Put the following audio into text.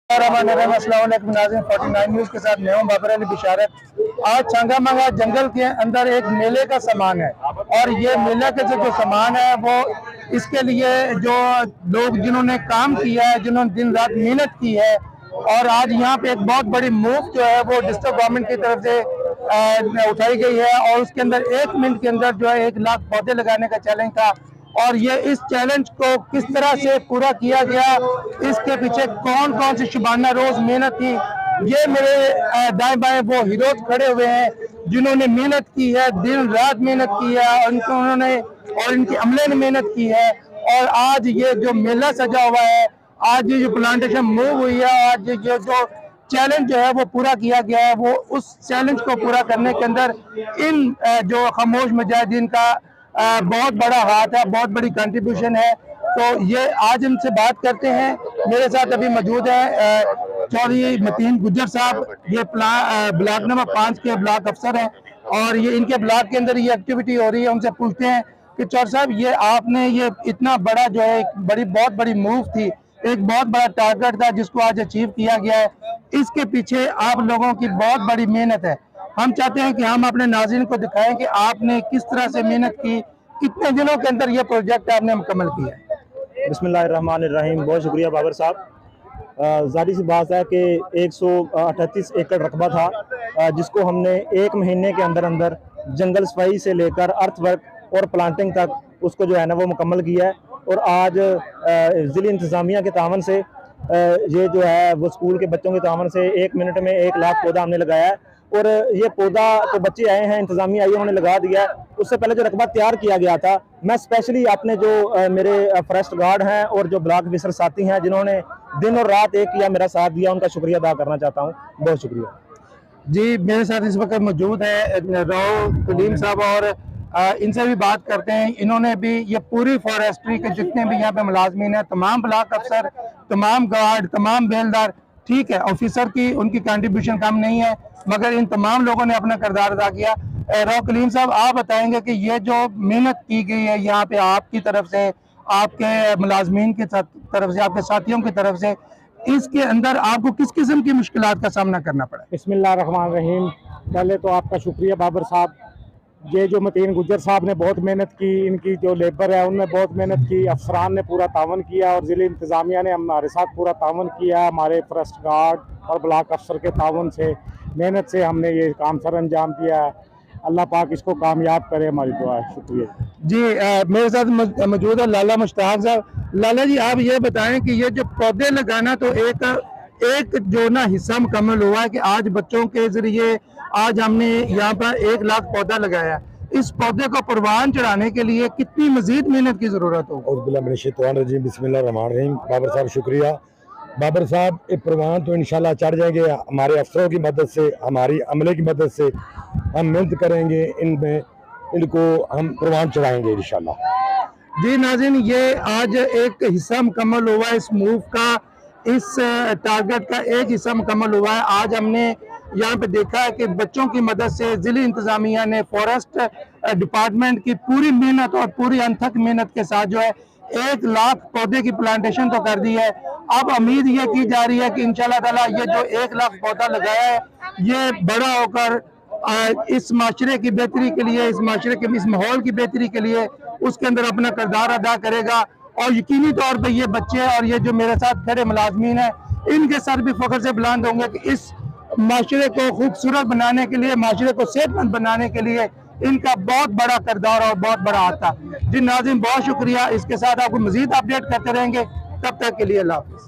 नाज़रीन 49 न्यूज़ के साथ मैं हूं बाबर अली बिशारत। आज छंगामंगा जंगल के अंदर एक मेले का सामान है और ये मेले का जो सामान है वो इसके लिए जो लोग जिन्होंने काम किया है, जिन्होंने दिन रात मेहनत की है, और आज यहाँ पे एक बहुत बड़ी मूव जो है वो डिस्ट्रिक्ट गवर्नमेंट की तरफ से उठाई गई है और उसके अंदर 1 मिनट के अंदर जो है 1 लाख पौधे लगाने का चैलेंज था। और ये इस चैलेंज को किस तरह से पूरा किया गया, इसके पीछे कौन कौन सी शुबाना रोज मेहनत की, ये मेरे दाएं बाएं वो हीरोज खड़े हुए हैं जिन्होंने मेहनत की है, दिन रात मेहनत की है, उन्होंने और इनकी अमले ने मेहनत की है। और आज ये जो मेला सजा हुआ है, आज ये जो प्लांटेशन मूव हुई है, आज ये जो चैलेंज जो है वो पूरा किया गया है, वो उस चैलेंज को पूरा करने के अंदर इन जो खामोश मुजाहिदीन का बहुत बड़ा हाथ है, बहुत बड़ी कंट्रीब्यूशन है। तो ये आज इनसे बात करते हैं। मेरे साथ अभी मौजूद है चौधरी मतीन गुज्जर साहब, ये ब्लॉक नंबर 5 के ब्लॉक अफसर हैं और ये इनके ब्लॉक के अंदर ये एक्टिविटी हो रही है। उनसे पूछते हैं कि चौधरी साहब, ये आपने ये इतना बड़ा जो है बहुत बड़ी मूव थी, एक बहुत बड़ा टारगेट था जिसको आज अचीव किया गया है, इसके पीछे आप लोगों की बहुत बड़ी मेहनत है। हम चाहते हैं कि हम अपने नाज़रीन को दिखाएं कि आपने किस तरह से मेहनत की, कितने दिनों के अंदर ये प्रोजेक्ट आपने मुकम्मल किया है। बिस्मिल्लाहिर्रहमानिर्रहीम। बहुत शुक्रिया बाबर साहब। ज़ाहिर सी बात है कि 138 एकड़ रकबा था जिसको हमने 1 महीने के अंदर अंदर जंगल सफाई से लेकर अर्थ वर्क और प्लांटिंग तक उसको जो है ना वो मुकम्मल किया है। और आज ज़िला इंतज़ामिया के तावन से ये जो है वो स्कूल के बच्चों के तावन से 1 मिनट में 1 लाख पौधा हमने लगाया है। और ये पौधा तो बच्चे आए हैं, इंतजामिया आई है, उन्होंने लगा दिया है। उससे पहले जो रकबा तैयार किया गया था, मैं स्पेशली अपने जो मेरे फॉरेस्ट गार्ड हैं और जो ब्लॉक ऑफिसर साथी हैं जिन्होंने दिन और रात एक किया मेरा साथ दिया, उनका शुक्रिया अदा करना चाहता हूँ। बहुत शुक्रिया जी। मेरे साथ इस वक्त मौजूद है राव कलीम साहब और इनसे भी बात करते हैं। इन्होंने भी ये पूरी फॉरेस्ट्री के जितने भी यहाँ पे मुलाजमीन है, तमाम ब्लॉक अफसर, तमाम गार्ड, तमाम बेलदार, ठीक है, ऑफिसर की उनकी कंट्रीब्यूशन कम नहीं है, मगर इन तमाम लोगों ने अपना किरदार अदा किया। राव कलीम साहब, आप बताएंगे कि ये जो मेहनत की गई है यहाँ पे आपकी तरफ से, आपके मुलाजमीन की तरफ से, आपके साथियों की तरफ से, इसके अंदर आपको किस किस्म की मुश्किलात का सामना करना पड़ा? बिस्मिल्लाहिर्रहमानिर्रहीम। पहले तो आपका शुक्रिया बाबर साहब। ये जो मतीन गुज्जर साहब ने बहुत मेहनत की, इनकी जो लेबर है उनने बहुत मेहनत की, अफसरान ने पूरा तावन किया और ज़िला इंतज़ामिया ने हमारे साथ पूरा तावन किया। हमारे फॉरेस्ट गार्ड और ब्लॉक अफसर के तावन से, मेहनत से हमने ये काम सर अंजाम दिया है। अल्लाह पाक इसको कामयाब करे, हमारी दुआ है। शुक्रिया जी। मेरे साथ मौजूद है लाला मुश्ताक साहब। लाला जी, आप ये बताएं कि ये जो पौधे लगाना तो एक जो ना हिस्सा मुकम्मल हुआ है कि आज बच्चों के जरिए आज हमने यहाँ पर 1 लाख पौधा लगाया। इस पौधे को परवान चढ़ाने के लिए कितनी मजीद मेहनत की जरूरत होगी? बिस्मिल्लाहिर्रहमानिर्रहीम। बाबर साहब शुक्रिया। बाबर साहब, एक परवान तो इंशाल्लाह चढ़ जाएंगे हमारे अफसरों की मदद से, हमारी अमले की मदद से। हम मेहनत करेंगे, इनमें इनको हम परवान चढ़ाएंगे इंशाल्लाह। जी नाज़रीन, ये आज एक हिस्सा मुकम्मल हुआ है इस मूव का, इस टारगेट का एक हिस्सा मुकम्मल हुआ है। आज हमने यहाँ पे देखा है कि बच्चों की मदद से ज़िला इंतज़ामिया ने फॉरेस्ट डिपार्टमेंट की पूरी मेहनत और पूरी अनथक मेहनत के साथ जो है 1 लाख पौधे की प्लांटेशन तो कर दी है। अब उम्मीद ये की जा रही है कि इंशाल्लाह ताला ये जो 1 लाख पौधा लगाया है, ये बड़ा होकर इस माशरे की बेहतरी के लिए, इस माशरे के इस माहौल की बेहतरी के लिए उसके अंदर अपना किरदार अदा करेगा। और यकीनी तौर पे ये बच्चे और ये जो मेरे साथ खड़े मुलाजमीन हैं, इनके सर भी फख्र से बुलंद होंगे कि इस माशरे को खूबसूरत बनाने के लिए, माशरे को सेहतमंद बनाने के लिए इनका बहुत बड़ा किरदार और बहुत बड़ा हाथ था। जी नाज़रीन, बहुत शुक्रिया। इसके साथ आपको मजीद अपडेट करते रहेंगे। तब तक के लिए अल्लाह हाफ़िज़।